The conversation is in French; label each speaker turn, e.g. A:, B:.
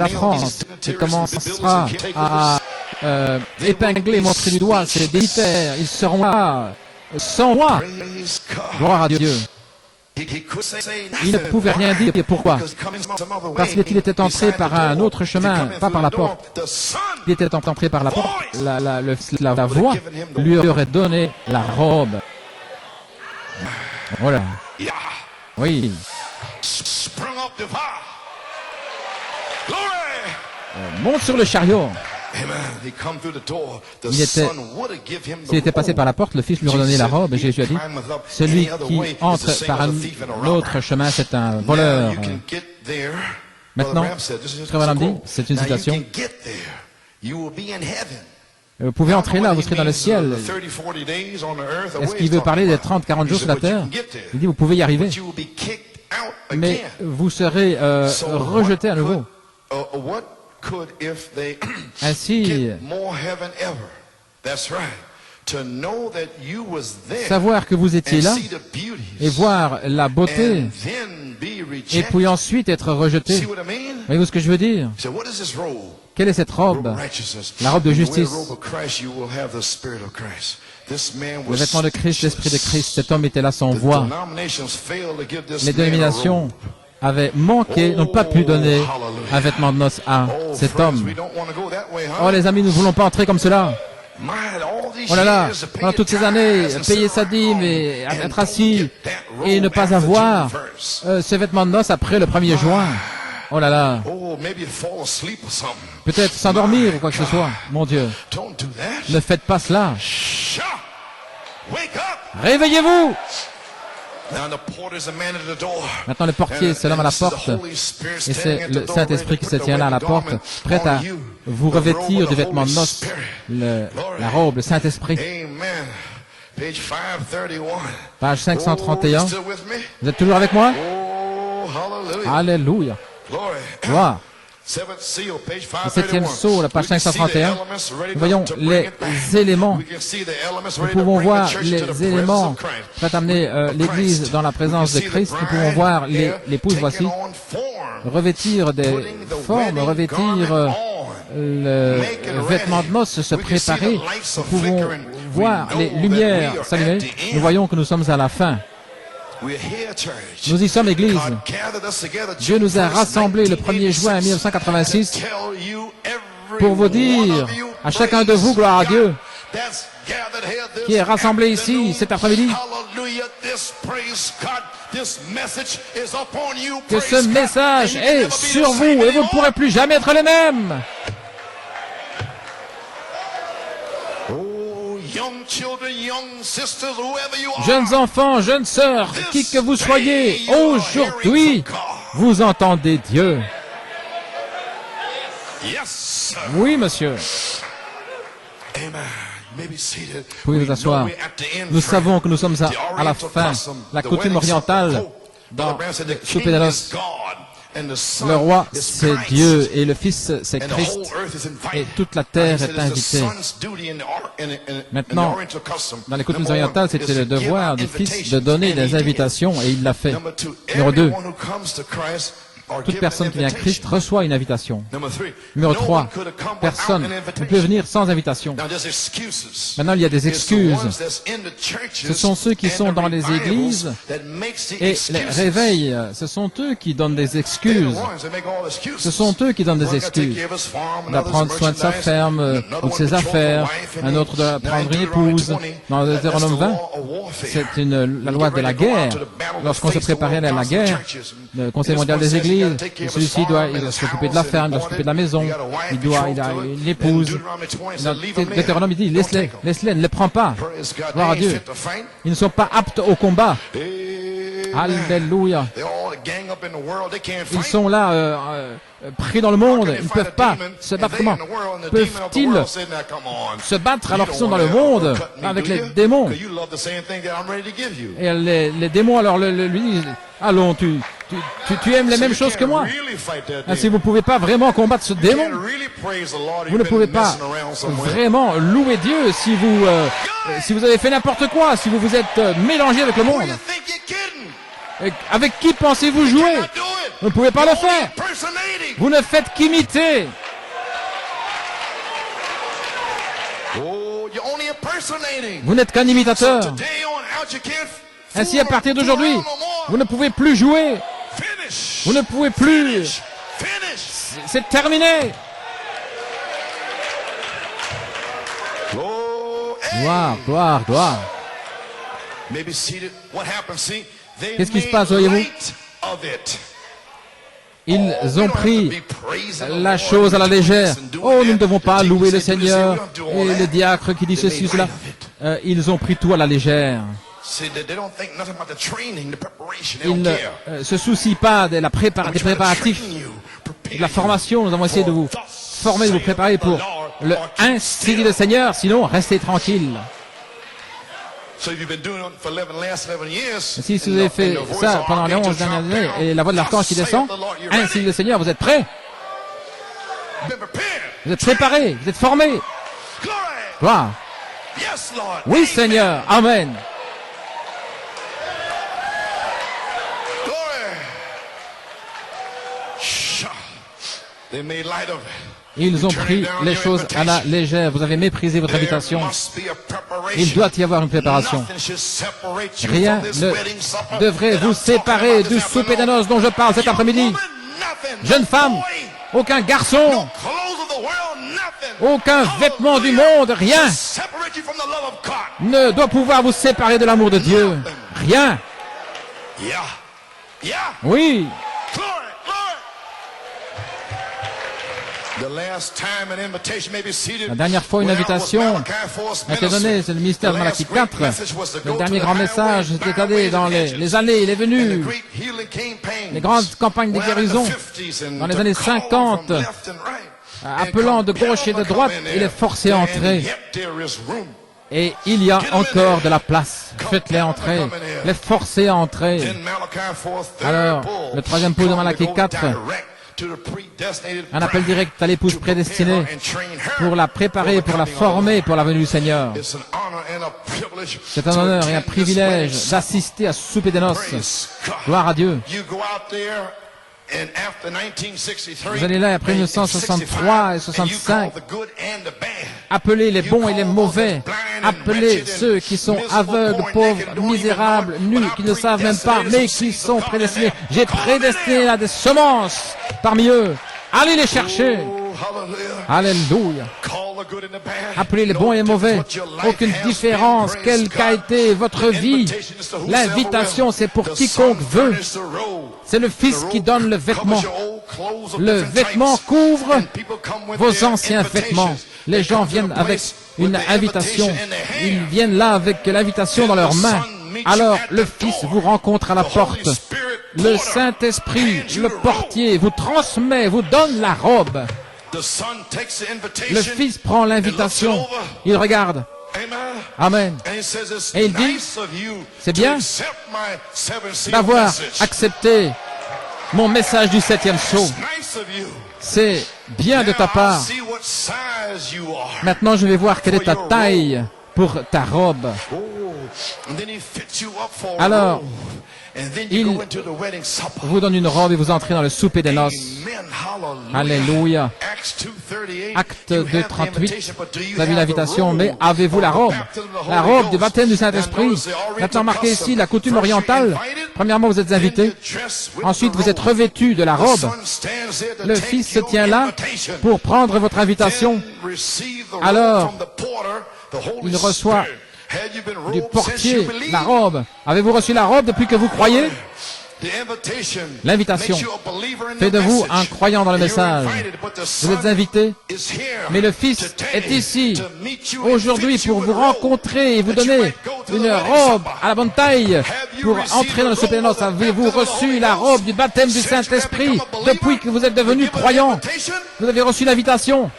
A: la France qui commencera à épingler et montrer du doigt ses militaires. Ils seront là, sans moi. Gloire à Dieu. Il ne pouvait rien dire. Pourquoi? Parce qu'il était entré par un autre chemin, pas par la porte. Il était entré par la porte. La voix lui aurait donné la robe. Voilà. Oui. Monte sur le chariot. S'il était passé par la porte, le Fils lui redonnait la robe, et Jésus a dit, celui qui entre par un autre chemin, c'est un voleur. Maintenant, Frère Branham dit, c'est une citation, vous pouvez entrer là, vous serez dans le ciel. Est-ce qu'il veut parler des 30-40 jours sur la terre? Il dit, vous pouvez y arriver, mais vous serez rejeté à nouveau. Ainsi, savoir que vous étiez là et voir la beauté et puis ensuite être rejeté. Voyez-vous ce que je veux dire? Quelle est cette robe? La robe de justice. Le vêtement de Christ, l'esprit de Christ. Cet homme était là sans voix. Les dénominations avaient manqué, n'ont pas pu donner un vêtement de noces à cet homme. Oh les amis, nous ne voulons pas entrer comme cela. Oh là là, pendant toutes ces années, payer sa dîme et être assis et ne pas avoir ce vêtement de noces après le 1er juin. Oh là là. Peut-être s'endormir ou quoi que ce soit. Mon Dieu, ne faites pas cela. Réveillez-vous! Maintenant, le portier, c'est l'homme à la porte, et c'est le Saint-Esprit qui se tient là à la porte, prêt à vous revêtir du vêtement de noces, la robe, le Saint-Esprit. Page 531. Vous êtes toujours avec moi? Alléluia. Gloire. Le 7e sceau, la page 531, nous voyons les éléments. Nous pouvons voir les éléments prêts à amener l'Église dans la présence de Christ. Nous pouvons voir l'épouse, voici, revêtir des formes, revêtir le vêtement de noces, se préparer. Nous pouvons voir les lumières s'allumer. Nous voyons que nous sommes à la fin. Nous y sommes, Église. Dieu nous a rassemblés le 1er juin 1986 pour vous dire à chacun de vous, gloire à Dieu, qui est rassemblé ici cet après-midi, que ce message est sur vous et vous ne pourrez plus jamais être les mêmes. Jeunes enfants, jeunes sœurs, qui que vous soyez, aujourd'hui, vous entendez Dieu. Oui, monsieur. Vous pouvez vous asseoir. Nous savons que nous sommes à la fin. La coutume orientale, dans le souper de noces, le roi, c'est Dieu, et le Fils, c'est Christ, et toute la terre est invitée. Maintenant, dans les coutumes orientales, c'était le devoir du Fils de donner des invitations, et il l'a fait. Numéro 2, toute personne qui vient à Christ reçoit une invitation. Numéro 3, personne ne peut venir sans invitation. Maintenant, il y a des excuses. Ce sont ceux qui sont dans les églises et les réveils. Ce sont eux qui donnent des excuses. Ce sont eux qui donnent des excuses. D'apprendre soin de sa ferme ou de ses affaires. Un autre de prendre une épouse. Dans Deutéronome 20, c'est la loi de la guerre. Lorsqu'on se préparait à la guerre, le Conseil mondial des églises, celui-ci doit s'occuper de la ferme, il doit s'occuper de la maison, il a une épouse. Deutéronome, il dit, laisse-les, ne les prends pas. Gloire à Dieu. Ils ne sont pas aptes au combat. Alléluia. Ils sont là, pris dans le monde. Ils ne peuvent pas se battre. Comment peuvent-ils se battre alors qu'ils sont dans le monde avec les démons? Et les démons alors lui disent, allons, tu aimes les mêmes choses que moi. Si vous ne pouvez pas vraiment combattre ce démon, vous ne pouvez pas vraiment louer Dieu si vous avez fait n'importe quoi, si vous vous êtes mélangé avec le monde. Et avec qui pensez-vous jouer? Vous ne pouvez pas le faire. Vous ne faites qu'imiter. Vous n'êtes qu'un imitateur. Ainsi, à partir d'aujourd'hui, vous ne pouvez plus jouer. Vous ne pouvez plus. C'est terminé. Gloire, gloire, gloire. Qu'est-ce qui se passe, voyez-vous? Ils ont pris la chose à la légère. Oh, nous ne devons pas louer le Seigneur. Et le diacre qui dit ceci, cela. Ils ont pris tout à la légère. Ils ne se soucient pas de des préparatifs, de la formation. Nous avons essayé de vous former, de vous préparer pour le ainsi dit le Seigneur. Sinon, restez tranquille. Si vous avez fait ça pendant les 11 dernières années et la voix de l'archange qui descend, ainsi dit le Seigneur, vous êtes prêts? Vous êtes préparés, vous êtes formés. Gloire. Oui, Seigneur. Amen. Ils ont pris les choses à la légère. Vous avez méprisé votre invitation. Il doit y avoir une préparation. Rien ne devrait vous séparer du souper de noces dont je parle cet après-midi. Jeune femme, aucun garçon, aucun vêtement du monde, rien ne doit pouvoir vous séparer de l'amour de Dieu. Rien. Oui. La dernière fois, une invitation a été donnée, c'est le ministère de Malachi 4. Le dernier grand message était allé dans les allées, il est venu. Les grandes campagnes de guérison dans les années 50, appelant de gauche et de droite, il est forcé à entrer. Et il y a encore de la place. Faites-les entrer. Les forcez à entrer. Alors, le troisième point de Malachi 4, un appel direct à l'épouse prédestinée pour la préparer, pour la former pour la venue du Seigneur. C'est un honneur et un privilège d'assister à ce souper des noces. Gloire à Dieu. Vous allez là après 1963 et 65. Appelez les bons et les mauvais. Appelez ceux qui sont aveugles, pauvres, misérables, nus, qui ne savent même pas, mais qui sont prédestinés. J'ai prédestiné à des semences parmi eux. Allez les chercher. Alléluia. Appelez les bons et les mauvais. Aucune différence, quelle qu'a été votre vie. L'invitation, c'est pour quiconque veut. C'est le Fils qui donne le vêtement. Le vêtement couvre vos anciens vêtements. Les gens viennent avec une invitation. Ils viennent là avec l'invitation dans leurs mains. Alors le Fils vous rencontre à la porte. Le Saint-Esprit, le portier, vous transmet, vous donne la robe. Le Fils prend l'invitation. Il regarde. Amen. Et il dit, c'est bien d'avoir accepté mon message du 7e sceau. C'est bien de ta part. Maintenant, je vais voir quelle est ta taille pour ta robe. Alors, il vous donne une robe et vous entrez dans le souper des noces. Alléluia. Acte 2:38. Vous avez l'invitation, mais avez-vous la robe? La robe du baptême du Saint-Esprit. Maintenant, marqué ici la coutume orientale. Premièrement, vous êtes invité. Ensuite, vous êtes revêtu de la robe. Le Fils se tient là pour prendre votre invitation. Alors, il reçoit du portier la robe. Avez-vous reçu la robe depuis que vous croyez? L'invitation fait de vous un croyant dans le message. Vous êtes invité, mais le Fils est ici aujourd'hui pour vous rencontrer et vous donner une robe à la bonne taille pour entrer dans le souper des noces. Avez-vous reçu la robe du baptême du Saint-Esprit depuis que vous êtes devenu croyant? Vous avez reçu l'invitation.